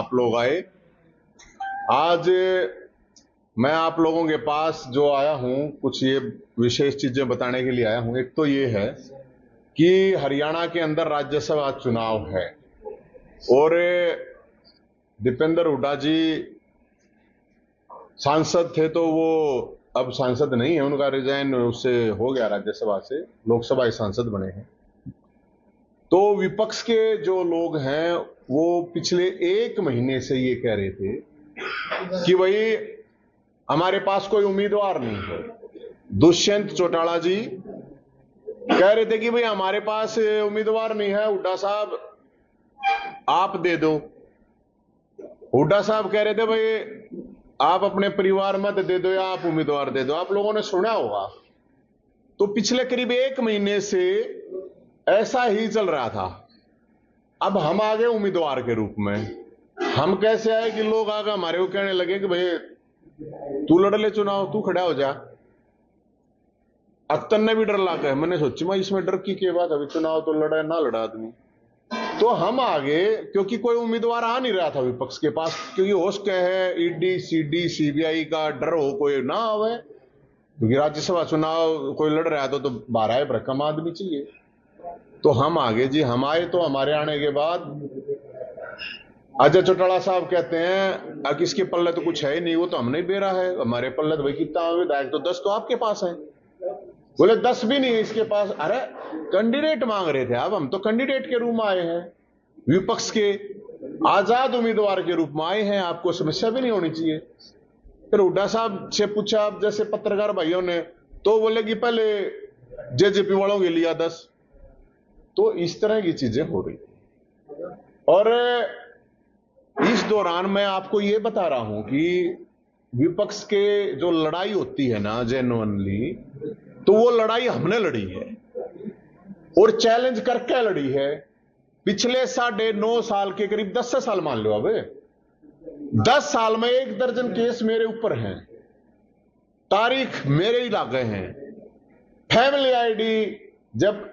आप लोग आए। आज मैं आप लोगों के पास जो आया हूं, कुछ ये विशेष चीजें बताने के लिए आया हूं। एक तो ये है कि हरियाणा के अंदर राज्यसभा चुनाव है और दीपेंद्र हुड्डा जी सांसद थे, तो वो अब सांसद नहीं है, उनका रिजाइन उससे हो गया, राज्यसभा से लोकसभा के सांसद बने हैं। तो विपक्ष के जो लोग हैं वो पिछले 1 महीने से ये कह रहे थे कि भाई हमारे पास कोई उम्मीदवार नहीं है। दुष्यंत चौटाला जी कह रहे थे कि भाई हमारे पास उम्मीदवार नहीं है, हुड्डा साहब आप दे दो। हुड्डा साहब कह रहे थे भाई आप अपने परिवार मत दे दो या आप उम्मीदवार दे दो। आप लोगों ने सुना होगा। तो पिछले करीब 1 महीने से ऐसा ही चल रहा था। अब हम आ गए उम्मीदवार के रूप में। हम कैसे आए कि लोग आगे हमारे को कहने लगे कि भाई तू लड़ ले चुनाव, तू खड़ा हो जा। अख्तर ने भी डर लागा है। मैंने सोची मैं इसमें डर की क्या बात, अभी चुनाव तो लड़ा ना लड़ा आदमी। तो हम आगे, क्योंकि कोई उम्मीदवार आ नहीं रहा था विपक्ष के पास, क्योंकि होश क्या है, ईडी सीडी सीबीआई का डर हो कोई ना आवे, क्योंकि राज्यसभा चुनाव कोई लड़ रहा है तो 12 भरकम आदमी चाहिए। तो हम आगे जी, हम आए। तो हमारे आने के बाद अजय चौटाला साहब कहते हैं अब इसके पल्ले तो कुछ है ही नहीं, वो तो हमने बेरा है, हमारे पल्ले तो भाई कितना विधायक, तो 10 तो आपके पास है। बोले 10 भी नहीं है इसके पास। अरे कैंडिडेट मांग रहे थे आप, हम तो कैंडिडेट के रूप में आए हैं, विपक्ष के आजाद उम्मीदवार के रूप में आए हैं, आपको समस्या भी नहीं होनी चाहिए। फिर हुड्डा साहब से पूछा जैसे पत्रकार भाइयों ने, तो बोले कि पहले जेजेपी वालों के लिया 10। तो इस तरह की चीजें हो रही। और इस दौरान मैं आपको यह बता रहा हूं कि विपक्ष के जो लड़ाई होती है ना जेन्युइनली, तो वो लड़ाई हमने लड़ी है और चैलेंज करके लड़ी है। पिछले 9.5 साल के करीब 10 साल मान लो, अब 10 साल में 1 दर्जन केस मेरे ऊपर हैं, तारीख मेरे ही लागे हैं। फैमिली आईडी जब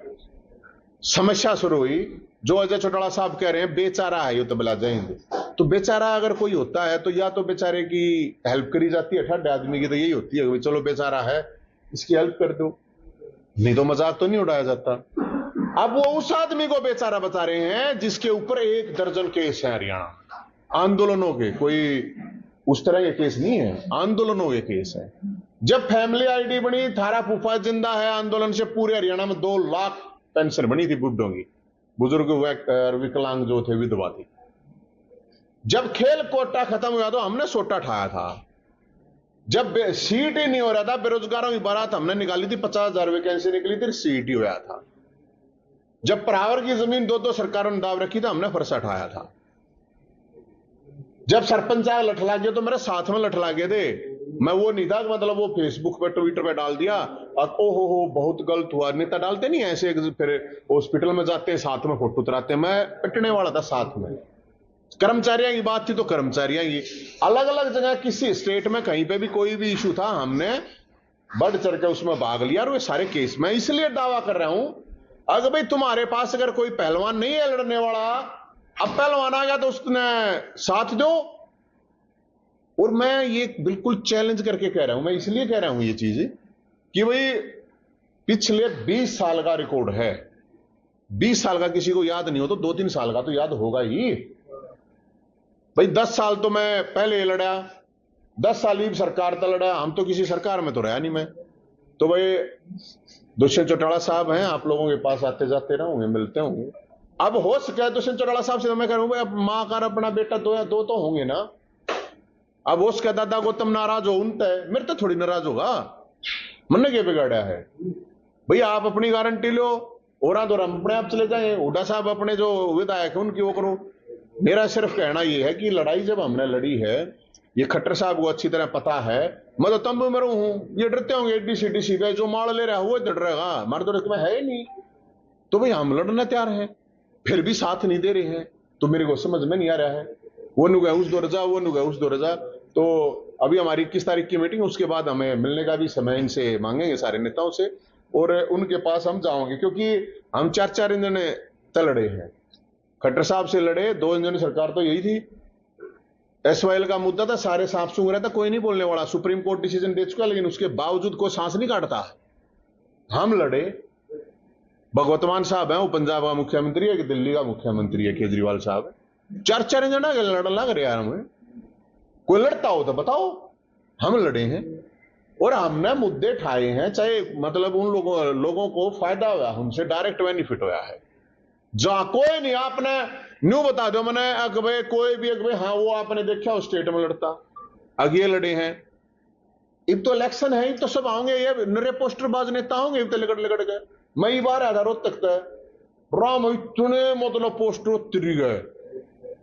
समस्या शुरू हुई, जो अजय चौटाला साहब कह रहे हैं बेचारा है ये तो बुला जाएंगे, तो बेचारा अगर कोई होता है तो या तो बेचारे की हेल्प करी जाती है, ठंड आदमी की तो यही होती है, चलो बेचारा है इसकी हेल्प कर दो, नहीं तो मजाक तो नहीं उड़ाया जाता। अब वो उस आदमी को बेचारा बता रहे हैं जिसके ऊपर 1 दर्जन केस है हरियाणा, आंदोलनों के, कोई उस तरह के केस नहीं है, आंदोलनों के केस है। जब फैमिली आईडी बनी, थारा फूफा जिंदा है आंदोलन से, पूरे हरियाणा में 2 लाख पेंशन बनी थी बुड्ढों की, बुजुर्ग विकलांग जो थे, विधवा थी। जब खेल कोटा खत्म हुआ तो हमने सोटा ठाया था। जब सीट ही नहीं हो रहा था, बेरोजगारों की बारात हमने निकाली थी, 50,000 वैकेंसी निकली थी, सीट ही हुआ था। जब परावर की जमीन 2-2 सरकारों ने दाव रखी थी, हमने फरसा ठाया था। जब सरपंच आए लठला गया तो मेरे साथ में लठला गए थे। मैं वो नहीं था मतलब वो फेसबुक पे ट्विटर पे डाल दिया और ओ हो बहुत गलत हुआ, नेता डालते नहीं ऐसे, फिर हॉस्पिटल में जाते हैं साथ में फोटो उतराते। मैं पिटने वाला था साथ में। कर्मचारियों की बात थी तो कर्मचारियों की, अलग अलग जगह किसी स्टेट में कहीं पे भी कोई भी इशू था, हमने बढ़ चढ़ के उसमें भाग लिया। और वे सारे केस मैं इसलिए दावा कर रहा हूं, अगर भाई तुम्हारे पास अगर कोई पहलवान नहीं है लड़ने वाला, अब पहलवान आ गया तो उसने साथ दो। और मैं ये बिल्कुल चैलेंज करके कह रहा हूं, मैं इसलिए कह रहा हूं ये चीज कि भाई पिछले 20 साल का रिकॉर्ड है। 20 साल का किसी को याद नहीं हो तो 2-3 साल का तो याद होगा ही भाई। 10 साल तो मैं पहले लड़ा, 10 साल ही सरकार तो लड़ा, हम तो किसी सरकार में तो रहा नहीं मैं। तो भाई दुष्यंत चौटाला साहब हैं, आप लोगों के पास आते जाते रहूंगे, मिलते होंगे। अब हो सके दुष्यंत चौटाला साहब से तो मैं कह रहा हूं अब मां का अपना बेटा 2 या 2 तो होंगे ना। अब उसका दादा गौतम नाराज हो उनते, मेरे तो थोड़ी नाराज होगा, मन ने क्या बिगाड़ा है भाई। आप अपनी गारंटी लो और हम अपने आप चले जाए। हुड्डा साहब अपने जो विधायक है उनकी वो करो। मेरा सिर्फ कहना यह है कि लड़ाई जब हमने लड़ी है, ये खट्टर साहब को अच्छी तरह पता है, मैं तो तंबू में रहूं हूं, ये डरते होंगे एडी सीडी सीबीआई जो मार ले रहा है वो डर रहेगा, हमारे तो रिश्ते है ही नहीं। तो भाई हम लड़ना तैयार है, फिर भी साथ नहीं दे रहे हैं, तो मेरे को समझ में नहीं आ रहा है। वो नुगे उस दो रजा, वो नुगे उस दो रजा। तो अभी हमारी 21 तारीख की मीटिंग, उसके बाद हमें मिलने का भी समय इनसे मांगेंगे सारे नेताओं से, और उनके पास हम जाओगे, क्योंकि हम 4-4 इंजन लड़े हैं। खट्टर साहब से लड़े, 2 इंजन सरकार तो यही थी, एसवाईएल का मुद्दा था, सारे सांप सूंघ रहे थे, कोई नहीं बोलने वाला, सुप्रीम कोर्ट डिसीजन दे चुका, लेकिन उसके बावजूद कोई सांस नहीं काटता। हम लड़े। भगवत मान साहब है, वो पंजाब का मुख्यमंत्री है कि दिल्ली का मुख्यमंत्री है केजरीवाल साहब, चार चार जना लड़ लग रहे यार। हमें कोई लड़ता हो तो बताओ। हम लड़े हैं और हमने मुद्दे ठाए हैं, चाहे मतलब उन लोगों को फायदा हुआ, हमसे डायरेक्ट बेनिफिट हुआ है। जहां कोई नहीं, आपने न्यू बता दो मैंने अगबे कोई भी अगबे, हाँ वो आपने देखा उस स्टेट में लड़ता, आगे लड़े हैं। अब तो इलेक्शन है, अब तो सब आओगे, ये नरे पोस्टरबाज नेता होंगे, अब तो लगड़ गए। मई बार आधा रोज तक राम इतने मतलब पोस्टर उतरी गए,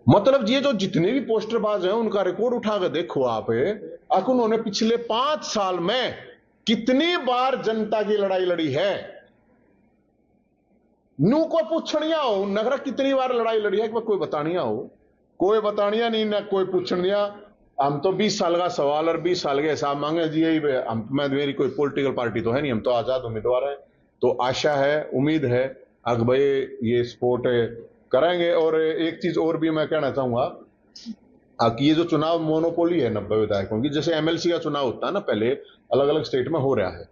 मतलब ये जो जितने भी पोस्टरबाज हैं उनका रिकॉर्ड उठा कर देखो आप, उन्होंने पिछले 5 साल में कितनी बार जनता की लड़ाई लड़ी है। नू को पूछनिया हो नगरा कितनी बार लड़ाई लड़ी है, कोई बतानिया हो, कोई बतानिया नहीं ना कोई पूछनिया। हम तो 20 साल का सवाल और 20 साल के हिसाब मांगे जी, यही मेरी कोई पॉलिटिकल पार्टी तो है नहीं, हम तो आजाद उम्मीदवार हैं। तो आशा है, उम्मीद है अग भाई ये सपोर्ट करेंगे। और एक चीज और भी मैं कहना चाहूंगा कि ये जो चुनाव मोनोपोली है 90 विधायकों की, जैसे एमएलसी का चुनाव होता है ना, पहले अलग अलग स्टेट में हो रहा है,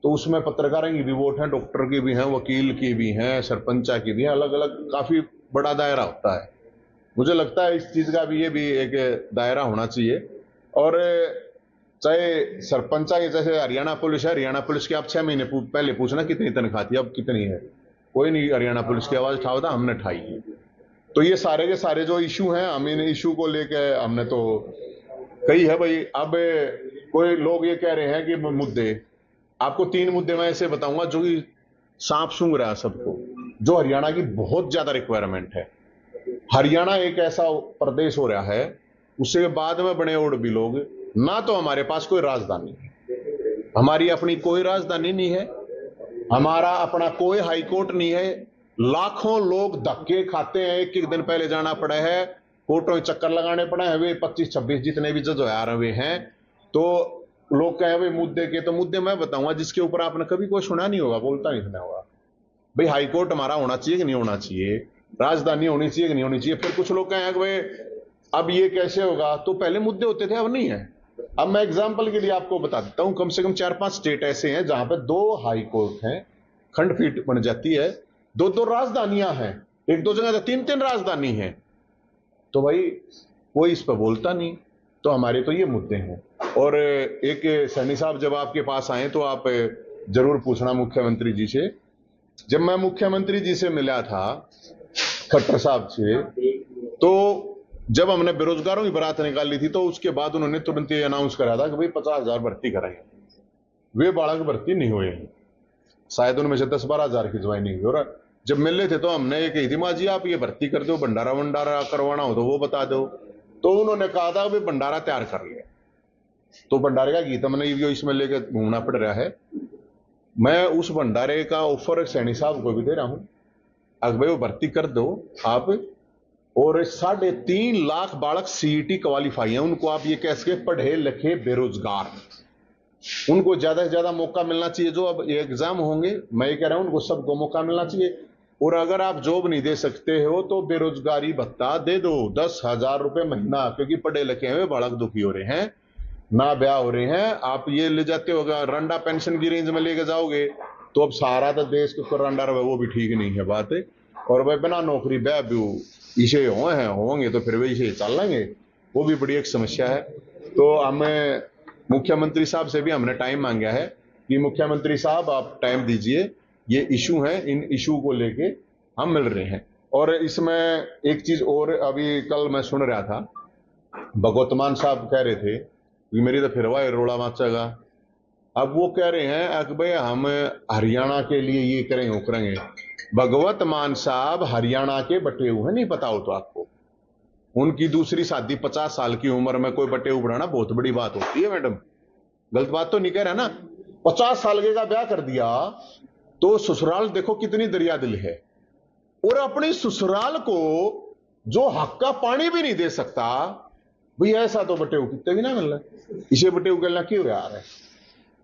तो उसमें पत्रकारों की भी वोट है, डॉक्टर की भी हैं, वकील की भी हैं, सरपंचा की भी हैं, अलग अलग काफी बड़ा दायरा होता है। मुझे लगता है इस चीज का भी ये भी एक दायरा होना चाहिए। और चाहे सरपंचा की, जैसे हरियाणा पुलिस है, हरियाणा पुलिस की आप 6 महीने पहले पूछना कितनी तनख्वाह थी, अब कितनी है, कोई नहीं हरियाणा पुलिस की आवाज उठाता, हमने उठाई है। तो ये सारे के सारे जो इशू हैं, हम इन इशू को लेके हमने तो कही है भाई। अब कोई लोग ये कह रहे हैं कि मुद्दे, आपको 3 मुद्दे मैं ऐसे बताऊंगा जो कि सांप सूंघ रहा है सबको, जो हरियाणा की बहुत ज्यादा रिक्वायरमेंट है। हरियाणा एक ऐसा प्रदेश हो रहा है, उसके बाद में बने और भी लोग, ना तो हमारे पास कोई राजधानी है, हमारी अपनी कोई राजधानी नहीं है, हमारा अपना कोई हाई कोर्ट नहीं है, लाखों लोग धक्के खाते हैं, एक एक दिन पहले जाना पड़ा है, कोर्टों में चक्कर लगाने पड़े हैं। वे 25-26 जितने भी जज आ रहे हैं, तो लोग कहे भाई मुद्दे के, तो मुद्दे मैं बताऊंगा जिसके ऊपर आपने कभी कोई सुना नहीं होगा, बोलता नहीं सुना होगा। भाई हाई कोर्ट हमारा होना चाहिए कि नहीं होना चाहिए, राजधानी होनी चाहिए कि नहीं होनी चाहिए। फिर कुछ लोग कहें भाई अब ये कैसे होगा, तो पहले मुद्दे होते थे, अब नहीं है। अब मैं एग्जांपल के लिए आपको बता देता हूं, कम से कम 4-5 स्टेट ऐसे हैं जहां पे 2 हाई कोर्ट हैं, खंडपीठ बन जाती है, 2-2 राजधानियां हैं, 1-2 जगह 3-3 राजधानी है, तो भाई कोई इस पर बोलता नहीं। तो हमारे तो ये मुद्दे हैं। और एक सैनी साहब जब आपके पास आए तो आप जरूर पूछना मुख्यमंत्री जी से। जब मैं मुख्यमंत्री जी से मिला था खट्टर साहब से, तो जब हमने बेरोजगारों की बारात निकाली थी, तो उसके बाद उन्होंने तुरंत ये अनाउंस करा था कि भाई 50,000 भर्ती कराएंगे। वे बालक भर्ती नहीं हुए, शायद उनमें से 10-12 हजार की ज्वाइनिंग हुई। और जब मिले थे तो हमने ये कही थी, माँ जी आप ये भर्ती कर दो, भंडारा वंडारा करवाना हो तो वो बता दो। तो उन्होंने कहा था भाई भंडारा तैयार कर लिया, तो भंडारे का गीत हमने इसमें लेकर घूमना पड़ रहा है। मैं उस भंडारे का ऑफर सैनी साहब को भी दे रहा हूं, अगर भाई वो भर्ती कर दो आप। और 3.5 लाख बालक सीईटी क्वालिफाई हैं, उनको आप ये कह सके पढ़े लिखे बेरोजगार, उनको ज्यादा से ज्यादा मौका मिलना चाहिए। जो अब एग्जाम होंगे, मैं ये कह रहा हूं उनको सबको मौका मिलना चाहिए। और अगर आप जॉब नहीं दे सकते हो तो बेरोजगारी भत्ता दे दो, 10,000 रुपए महीना, क्योंकि पढ़े लिखे हुए बालक दुखी हो रहे हैं, ना ब्याह हो रहे हैं। आप ये ले जाते हो, रंडा पेंशन की रेंज में लेके जाओगे तो अब सारा तो देश को रंडा रहे, वो भी ठीक नहीं है बात। और वह बिना नौकरी ब्याह भी इसे होंगे तो फिर वे इसे चल लेंगे, वो भी बड़ी एक समस्या है। तो हमें मुख्यमंत्री साहब से भी हमने टाइम मांगा है कि मुख्यमंत्री साहब आप टाइम दीजिए, ये इशू है, इन इशू को लेके हम मिल रहे हैं। और इसमें एक चीज और, अभी कल मैं सुन रहा था, भगवत मान साहब कह रहे थे कि मेरी तो फिर वाह रोड़ा माचेगा। अब वो कह रहे हैं कि भाई हम हरियाणा के लिए ये करेंगे वो करेंगे। भगवत मान साहब हरियाणा के बटे हुए हैं, नहीं पता हो तो आपको, उनकी दूसरी शादी 50 साल की उम्र में कोई बटे बढ़ाना बहुत बड़ी बात होती है मैडम, गलत बात तो नहीं कह रहा ना। 50 साल के का ब्याह कर दिया तो ससुराल देखो कितनी दरिया दिल है, और अपनी ससुराल को जो हक का पानी भी नहीं दे सकता, भाई ऐसा तो बटे कितने भी ना मिल रहा, इसे बटे उगलना क्यों आ रहा है।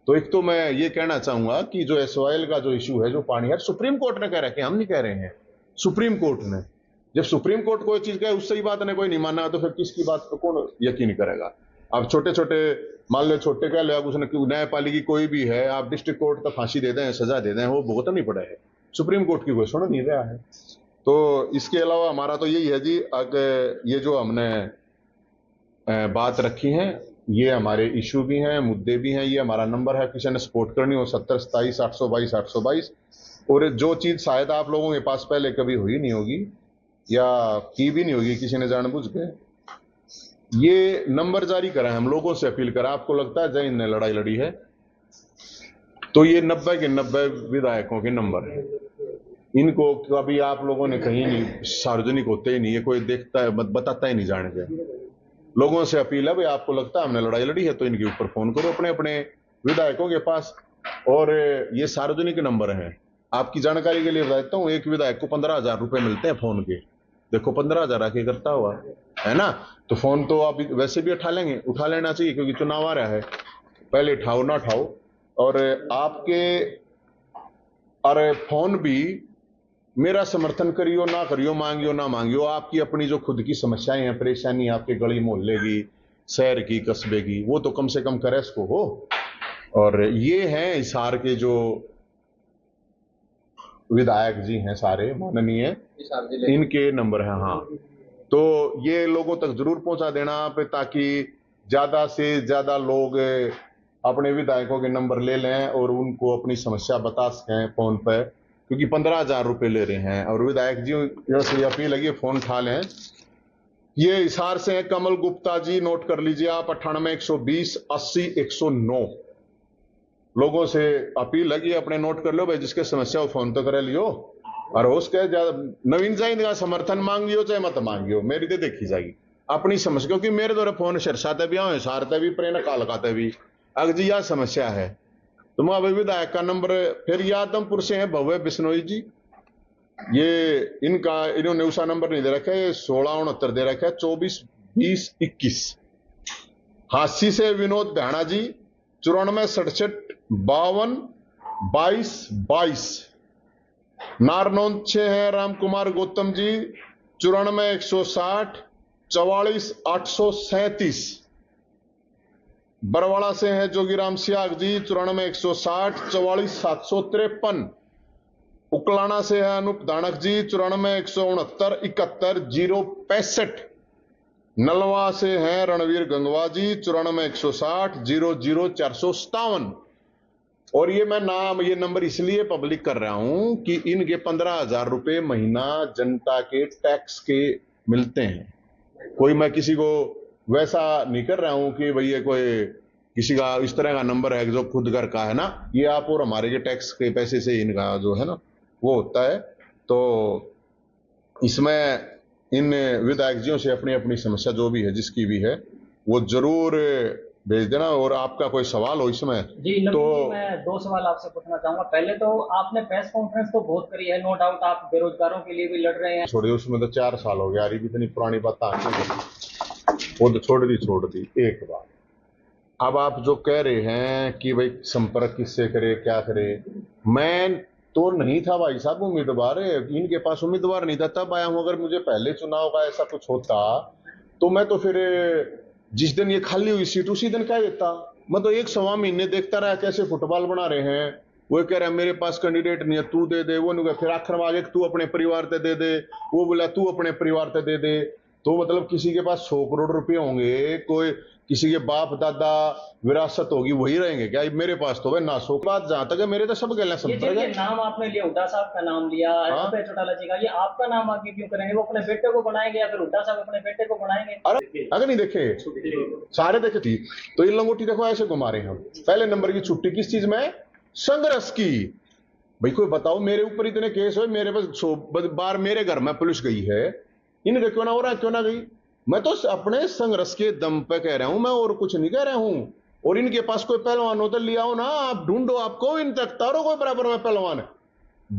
तो एक तो मैं ये कहना चाहूंगा कि जो एसवाईएल का जो इशू है, जो पानी है, सुप्रीम कोर्ट ने कह रहा है कि हम नहीं कह रहे हैं, सुप्रीम कोर्ट ने, जब सुप्रीम कोर्ट कोई चीज कहे उससे ही बात ने कोई नहीं माना तो फिर किसकी बात पर कौन यकीन करेगा। अब छोटे छोटे मान लो छोटे कह लो उसने न्यायपालिका कोई भी है, आप डिस्ट्रिक्ट कोर्ट तो फांसी दे दें, सजा दे दें, वो भुगत नहीं पड़े है, सुप्रीम कोर्ट की कोई सुन नहीं रहा है। तो इसके अलावा हमारा तो यही है जी, अगर ये जो हमने बात रखी है ये हमारे इशू भी हैं, मुद्दे भी हैं, ये हमारा नंबर है, किसी ने सपोर्ट करनी हो 70 27 822 822। और जो चीज शायद आप लोगों के पास पहले कभी हुई नहीं होगी या की भी नहीं होगी किसी ने जानबूझ के, ये नंबर जारी करा है, हम लोगों से अपील करा, आपको लगता है जय हिंद ने लड़ाई लड़ी है तो ये 90 के 90 विधायकों के नंबर है। इनको कभी आप लोगों ने कहीं नहीं, सार्वजनिक होते ही नहीं, ये कोई देखता है बताता ही नहीं जाने के। लोगों से अपील है भाई आपको लगता है हमने लड़ाई लड़ी है तो इनके ऊपर फोन करो अपने अपने विधायकों के पास। और ये सार्वजनिक नंबर है, आपकी जानकारी के लिए बताता हूँ, एक विधायक को 15,000 रुपए मिलते हैं फोन के। देखो 15,000 आके करता हुआ है ना, तो फोन तो आप वैसे भी उठा लेंगे, उठा लेना चाहिए क्योंकि चुनाव आ रहा है, पहले उठाओ ना उठाओ। और आपके अरे फोन भी मेरा समर्थन करियो ना करियो, मांगियो ना मांगियो, आपकी अपनी जो खुद की समस्याएं हैं, परेशानी आपके गली मोहल्ले की, शहर की, कस्बे की, वो तो कम से कम करे इसको हो। और ये हैं हिसार के जो विधायक जी हैं सारे माननीय, इनके नंबर है। हाँ, तो ये लोगों तक जरूर पहुंचा देना आप, ताकि ज्यादा से ज्यादा लोग अपने विधायकों के नंबर ले लें और उनको अपनी समस्या बता सकें फोन पे, क्योंकि 15,000 रुपए ले रहे हैं। और विधायक जी से अपील लगी फोन उठा लें। ये हिसार से हैं कमल गुप्ता जी, नोट कर लीजिए आप, 98 120 80 109। लोगों से अपील लगी, अपने नोट कर लो भाई, जिसके समस्या हो फोन तो करे लियो। और उसके नवीन जाइन का समर्थन मांगियो चाहे मत मांगियो, मेरी तो देखी जाएगी अपनी समस्या, क्योंकि मेरे द्वारा फोन सिरसाते भी आए, सारते भी, प्रेरणा कालकाते भी, अग जी यह समस्या है। तो मैं अभी विधायक का नंबर फिर यादमपुर से है भव्य बिश्नोई जी, ये इनका इन्होंने उषा नंबर नहीं दे रखा है, 1669 दे रखा है, 24 20 21। हांसी से विनोद भैणा जी, 94 67 52 22 22। नारनौंद से है राम कुमार गौतम जी, 94 160 44 837। बरवाड़ा से है जोगीराम सियाग जी, 94 160 44 753। उकलाना से है अनूप दानक जी, 94 169 71 065। नलवा से हैं रणवीर गंगवा जी, 94 160 00 457। और ये मैं नाम ये नंबर इसलिए पब्लिक कर रहा हूं कि इनके 15,000 रुपए महीना जनता के टैक्स के मिलते हैं। कोई मैं किसी को वैसा नहीं कर रहा हूं कि भैया कोई किसी का इस तरह का नंबर है जो खुद घर का है ना, ये आप और हमारे के टैक्स के पैसे से इनका जो है ना वो होता है। तो इसमें इन विधायक जियों से अपनी अपनी समस्या जो भी है जिसकी भी है वो जरूर भेज देना। और आपका कोई सवाल हो इसमें जी, तो मैं 2 सवाल आपसे पूछना चाहूंगा। पहले तो आपने प्रेस कॉन्फ्रेंस तो बहुत करी है, नो डाउट आप बेरोजगारों के लिए भी लड़ रहे हैं। छोड़िए, उसमें तो 4 साल हो गया, अरे इतनी पुरानी बात वो तो छोड़ दी एक बार। अब आप जो कह रहे हैं कि भाई संपर्क किससे करे क्या करे, मैं तो नहीं था भाई साहब उम्मीदवार, इनके पास उम्मीदवार नहीं था तब आया हूं। अगर मुझे पहले चुनाव का ऐसा कुछ होता तो मैं तो फिर जिस दिन ये खाली हुई सीट उसी दिन कह देता। मैं तो 1 सवा महीने देखता रहा कैसे फुटबॉल बना रहे हैं, वो कह रहा है मेरे पास कैंडिडेट नहीं है तू दे दे, वो नहीं, फिर आखिर में आगे तू अपने परिवार ते दे दे, वो बोला तू अपने परिवार ते दे दे। तो मतलब किसी के पास 100 करोड़ रुपए होंगे, कोई किसी के बाप दादा विरासत होगी, वही रहेंगे क्या? मेरे पास तो ना 100 बात जहां तक है मेरे तो सब गले संपर्क है। नाम आपने लिया, हुड्डा साहब का नाम लिया, अभय चौटाला जी का, ये आपका नाम आगे क्यों करेंगे? वो अपने बेटे को बनाएंगे या फिर हुड्डा साहब अपने बेटे को बनाएंगे? अगर नहीं देखे सारे देखे थी तो ये लंगोटी देखो ऐसे घुमा रहे हैं। हम पहले नंबर की छुट्टी किस चीज में? संघर्ष की। भाई कोई बताओ, मेरे ऊपर इतने केस हुए, मेरे पास 100 बार मेरे घर में पुलिस गई है, इनके क्यों ना हो रहा है, क्यों ना गई? मैं तो अपने संघर्ष के दम पे कह रहा हूं, मैं और कुछ नहीं कह रहा हूं। और इनके पास कोई पहलवान हो तो लिया हो ना, आप ढूंढो, आपको इन तक तारो कोई बराबर में पहलवान।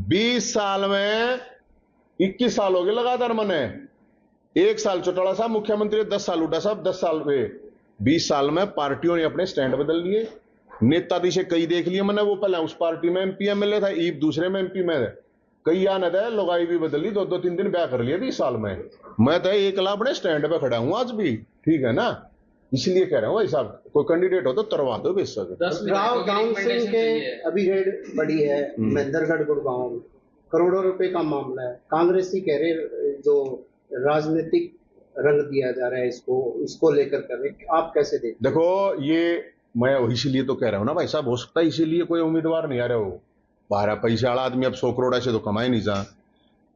20 साल में 21 साल हो गए लगातार मैंने, 1 साल चौटाला साहब मुख्यमंत्री, 10 साल हुड्डा साहब, 10 साल में 20 साल में पार्टियों ने अपने स्टैंड बदल लिए। नेताजी से कई देख लिए मैंने, वो पहले उस पार्टी में एमपी एमएलए था, ईब दूसरे में एमपी में, कई आने दे लुगाई भी बदली, 2-2 3 दिन ब्याह कर लिए 20 साल में। मैं तो एक अपने स्टैंड पे खड़ा हूं आज भी, ठीक है ना। इसलिए कह रहा हूँ भाई साहब, कोई कैंडिडेट हो तो तरवा दो बेशक। राव गांव सिंह के अभी रेड बढ़ी है महेंद्रगढ़ गुड़गांव में, करोड़ों रुपए का मामला है। कांग्रेसी कह रहे जो राजनीतिक रंग दिया जा रहा है इसको लेकर कर रहे, आप कैसे देखते? देखो ये मैं इसीलिए तो कह रहा हूँ ना भाई साहब, हो सकता है इसीलिए कोई उम्मीदवार नहीं आ रहे हो। 12 पैसे वाला आदमी अब 100 करोड़ ऐसे तो कमाए नहीं जा,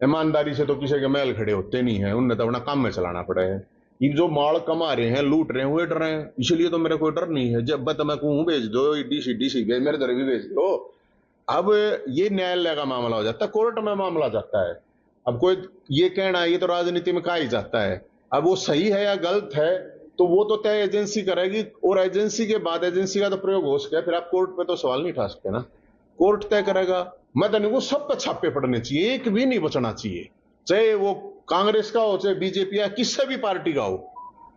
ईमानदारी से तो किसी के महल खड़े होते नहीं है, उन्हें तो अपना काम में चलाना पड़े है। ये जो माल कमा रहे हैं, लूट रहे हैं, वो डर रहे हैं, इसलिए तो मेरा कोई डर नहीं है। जब तो मैं कहूँ भेज दो, ईडी सीडी सीबीआई मेरे दर भी भेज दो। अब ये न्यायालय का मामला हो जाता है, कोर्ट में मामला जाता है। अब कोई ये कहना ये तो राजनीति में कहा ही जाता है। अब वो सही है या गलत है तो वो तो तय एजेंसी करेगी, और एजेंसी के बाद एजेंसी का तो प्रयोग हो सके, फिर आप कोर्ट पे तो सवाल नहीं उठा सकते ना, कोर्ट तय करेगा। मैं तो नहीं, सब पे छापे पड़ने चाहिए, एक भी नहीं बचना चाहिए, चाहे वो कांग्रेस का हो चाहे बीजेपी या किसी भी पार्टी का हो,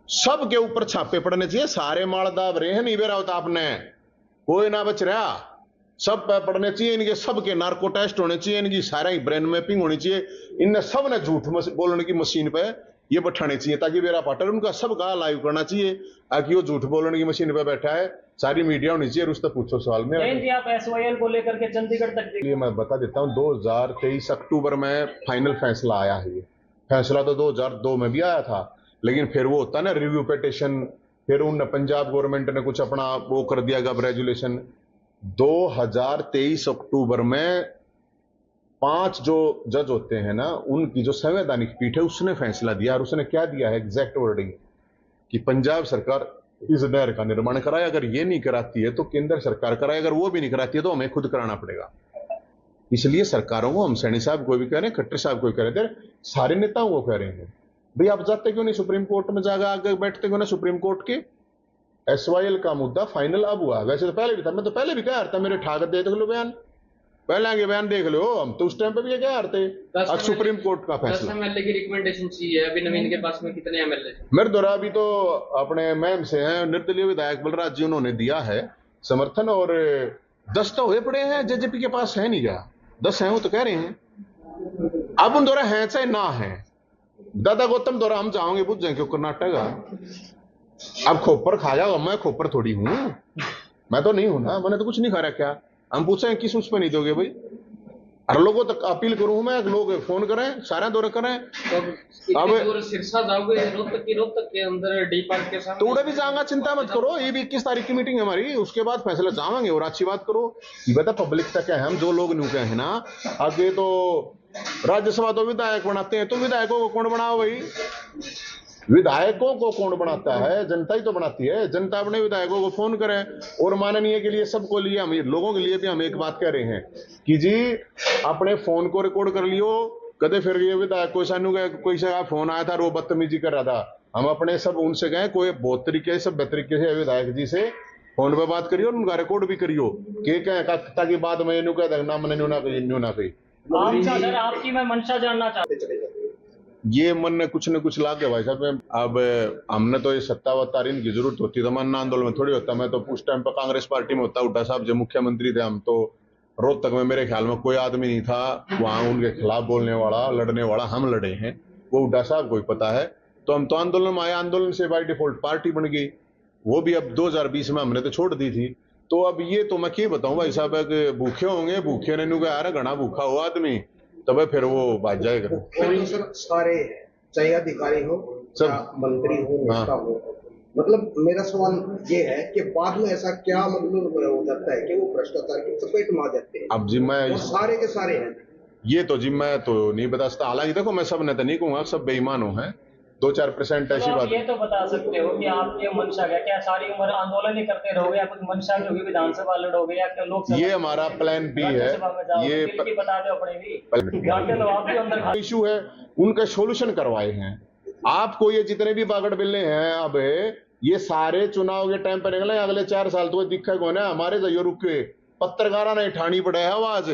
सब के ऊपर छापे पड़ने चाहिए। सारे माल दाब रहे हैं, नहीं बेरा होता आपने, कोई ना बच रहा, सब पे पड़ने चाहिए। इनके सबके नार्को टेस्ट होने चाहिए, इनकी सारा ही ब्रेन मैपिंग होनी चाहिए, इनने सब ने झूठ बोलने की मशीन पे ये बैठाने चाहिए, ताकि मेरा पार्टनर उनका सब का लाइव करना चाहिए, ताकि वो झूठ बोलने की मशीन पे बैठा है, सारी मीडिया होनी चाहिए, उससे पूछो सवाल में। आप एसवाईएल को लेकर के चंडीगढ़ तक ये मैं बता देता हूँ, 2023 अक्टूबर में फाइनल फैसला आया है। ये फैसला तो 2002 में भी आया था, लेकिन फिर वो होता ना रिव्यू पिटीशन, फिर उन पंजाब गवर्नमेंट ने कुछ अपना वो कर दिया गब रेजुलेशन। 2023 अक्टूबर में 5 जो जज होते हैं ना, उनकी जो संवैधानिक पीठ है उसने फैसला दिया, और उसने क्या दिया है एग्जैक्ट वर्डिंग, कि पंजाब सरकार इस नहर का निर्माण कराए, अगर ये नहीं कराती है तो केंद्र सरकार कराए, अगर वो भी नहीं कराती है तो हमें खुद कराना पड़ेगा। इसलिए सरकारों को, हम सैनी साहब को भी कह रहे हैं, खट्टर साहब को भी कह रहे थे, सारे नेताओं को कह रहे हैं, भाई आप जाते क्यों नहीं सुप्रीम कोर्ट में, जाकर आगे बैठते क्यों ना सुप्रीम कोर्ट के। एसवाईएल का मुद्दा फाइनल अब हुआ, वैसे तो पहले भी था, मैं तो पहले भी कह रहा था, मेरे ठाकर देख लो बयान, पहले आगे बयान देख लो, हम तो उस टाइम पे भी क्या करते। अब सुप्रीम कोर्ट का फैसला, 10 एमएलए की रिकमेंडेशन चाहिए, अभी नवीन के पास में कितने एमएलए? मेरे द्वारा अभी तो अपने मैम से हैं निर्दलीय विधायक बलराज जी, उन्होंने दिया है समर्थन, और 10 तो हुए पड़े हैं, जेजेपी के पास है नहीं क्या, 10 हैं वो तो कह रहे हैं। अब उन द्वारा है चाहे ना है, दादा गौतम द्वारा हम जाओगे बुझ जाए क्यों कर्नाटक, अब खोपर खा जाओ, मैं खोपर थोड़ी हूं, मैं तो नहीं हूं ना, मैंने तो कुछ नहीं खा रहा, क्या हम पूछे किस उस पर नहीं दोगे भाई। हर लोगों तक अपील करूं मैं, लोग फोन करें, सारे दौरे करें। तो अब सिरसा जाओगे, रोहतक के अंदर डी पार्क के सामने, तो उड़े भी जाऊंगा, चिंता मत करो, ये भी 21 तारीख की मीटिंग है हमारी, उसके बाद फैसला चाहेंगे। और अच्छी बात करो, ये बता पब्लिक तक है, हम जो लोग न्यू के हैं ना, आगे तो राज्यसभा तो विधायक बनाते हैं, तो विधायकों को कौन बनाओ भाई, विधायकों को कौन बनाता है, जनता ही तो बनाती है। जनता अपने विधायकों को फोन करें, और माननीय के लिए सबको लिए, हम लोगों के लिए भी हम एक बात कह रहे हैं कि जी अपने फोन को रिकॉर्ड कर लियो, कदे फिर ये विधायक कोई सानू कोई से फोन आया था वो बदतमीजी कर रहा था, हम अपने सब उनसे गए, कोई बहुत तरीके से तरीके से विधायक जी से फोन पे बात करियो, उनका रिकॉर्ड भी करियो, के ताकि बाद में इन्हों कह ना मैंने न्यू ना कही। आपकी मैं मंशा जानना चाहते, ये मन ने कुछ न कुछ ला के भाई साहब, अब हमने तो ये सत्तावतार इनकी जरूरत होती तो मन आंदोलन में थोड़ी होता, मैं तो उस टाइम पर कांग्रेस पार्टी में होता, हुड्डा साहब जो मुख्यमंत्री थे, हम तो रोहतक में मेरे ख्याल में कोई आदमी नहीं था वहां उनके खिलाफ बोलने वाला, लड़ने वाला, हम लड़े हैं, वो हुड्डा साहब को ही पता है। तो हम तो आंदोलन में आए, आंदोलन से बाई डिफॉल्ट पार्टी बन गई, वो भी अब 2020 में हमने तो छोड़ दी थी। तो अब ये तो मैं क्या बताऊं भाई साहब, भूखे होंगे, भूखे ने नु यार घना भूखा हो आदमी, तब फिर वो बाज जाएगा। सारे चाहे अधिकारी हो, सब मंत्री हो, नेता हो, मतलब मेरा सवाल ये है कि बाद में ऐसा क्या मतलब हो जाता है कि वो भ्रष्टाचार की चपेट में आ जाते हैं। अब जी मैं सारे के सारे हैं, ये तो जी मैं तो नहीं बता सकता, हालांकि देखो मैं सब ने तो नहीं कहूंगा, सब बेईमानो हैं, 2-4% ऐसी बात। ये तो बता सकते हो कि आपकी मंशा क्या सारी उम्र आंदोलन ही करते रहोगे, या कुछ मंशा जो भी विधानसभा लड़ोगे या लोकसभा? ये हमारा प्लान बी है, ये बता दो अपने भी इशू है, उनका सोल्यूशन करवाए हैं। आपको ये जितने भी बागड़ बिल्ले हैं, अब ये सारे चुनाव के टाइम पर निकले, अगले 4 साल तो दिक्कत कौन है, हमारे जो रुक के पत्रकारा ने ठानी पड़े है आवाज,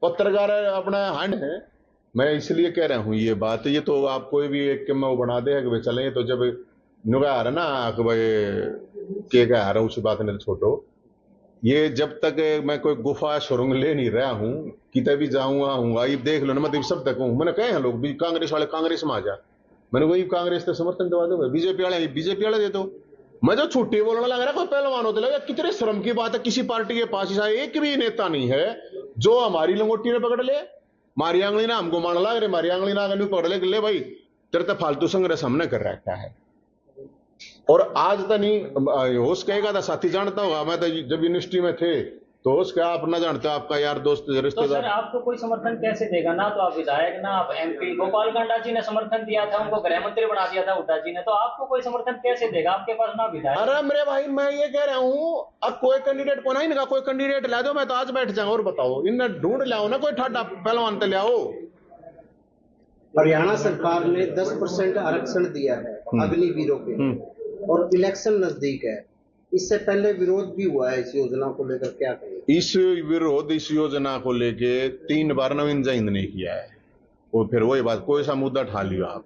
पत्रकार अपना हंड है। मैं इसलिए कह रहा हूं ये बात, ये तो आप कोई भी एक वो बना दे कि भाई चले, तो जब नुगा आ रहा ना कि भाई के कह रहा उस बात ने छोटो, ये जब तक मैं कोई गुफा सुरंग ले नहीं रहा हूं, कितने भी जाऊंगा आऊंगा, ये देख लो ना, मैं सब तक हूं। मैंने कहे हैं लोग भी कांग्रेस वाले कांग्रेस में आ जा, मैंने वही कांग्रेस से समर्थन दवा दो, बीजेपी वाले दे दो। मैं जो छुट्टी बोलने लग रहा, कोई पहलवान होते लगे, कितने शर्म की बात है, किसी पार्टी के पास एक भी नेता नहीं है जो हमारी लंगोटी ने पकड़ ले, मारी आंगली ना हमको मान लग रहे, मारी आंगली ना पकड़ ले भाई, तेरे तो फालतू संग्रह हमने कर रखा है। और आज तक नहीं होश कहेगा था, साथी जानता होगा, मैं तो जब यूनिवर्सिटी में थे तो होश क्या आप ना जानते हो, आपका यार दोस्त रिश्तेदार। तो सर आपको कोई समर्थन कैसे देगा? ना तो आप विधायक, ना आप MP। गोपाल कांडा जी ने समर्थन दिया था, उनको गृह मंत्री बना दिया था हुड्डा जी ने, तो आपको कोई समर्थन कैसे देगा? आपके पास ना विधायक। अरे मेरे भाई, मैं ये कह रहा हूँ, अब कोई कैंडिडेट को नहीं इनका, कोई कैंडिडेट ला दो, मैं तो आज बैठ जाऊंगा। और बताओ, इन्हें ढूंढ लाओ ना कोई ठाडा पहलवान तो लाओ। हरियाणा सरकार ने 10% आरक्षण दिया है अग्निवीरों के, और इलेक्शन नजदीक है, इससे पहले विरोध भी हुआ है इस योजना को लेकर, क्या कहेंगे? इस योजना को लेके 3 बार नवीन जैन ने किया है, और फिर वही बात, कोई सा मुद्दा ठा लियो आप।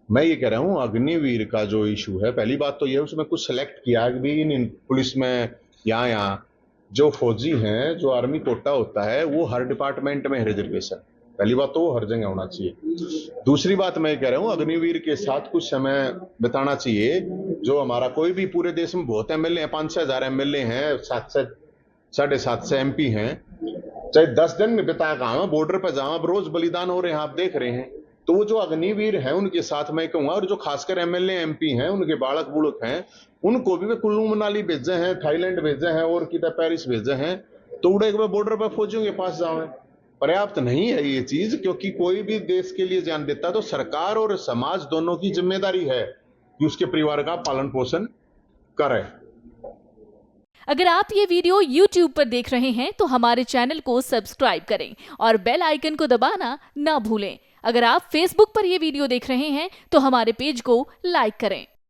मैं ये कह रहा हूँ, अग्निवीर का जो इशू है, पहली बात तो ये है, उसमें कुछ सेलेक्ट किया भी इन पुलिस में, यहाँ जो फौजी हैं, जो आर्मी कोटा होता है, वो हर डिपार्टमेंट में है रिजर्वेशन। पहली बात तो वो हर जगह होना चाहिए। दूसरी बात मैं कह रहा हूँ, अग्निवीर के साथ कुछ समय बिताना चाहिए। जो हमारा कोई भी पूरे देश में बहुत MLA हैं, 5-6 हजार MLA हैं, 700-750 MP हैं, चाहे 10 दिन में बिता कहा, बॉर्डर पर जाओ, अब रोज बलिदान हो रहे हैं, आप देख रहे हैं। तो वो जो अग्निवीर हैं, उनके साथ मैं कहूंगा, और जो खासकर MLA MP हैं, उनके बालक बुड़क हैं, उनको भी वे कुल्लू मनाली भेजे हैं, थाईलैंड भेजे हैं, और कितना पेरिस भेजे हैं, तो उड़े बॉर्डर पर फौजियों के पास जाओ। पर्याप्त नहीं है ये चीज, क्योंकि कोई भी देश के लिए जान देता तो सरकार और समाज दोनों की जिम्मेदारी है कि उसके परिवार का पालन पोषण करे। अगर आप ये वीडियो YouTube पर देख रहे हैं तो हमारे चैनल को सब्सक्राइब करें और बेल आइकन को दबाना ना भूलें। अगर आप Facebook पर ये वीडियो देख रहे हैं तो हमारे पेज को लाइक करें।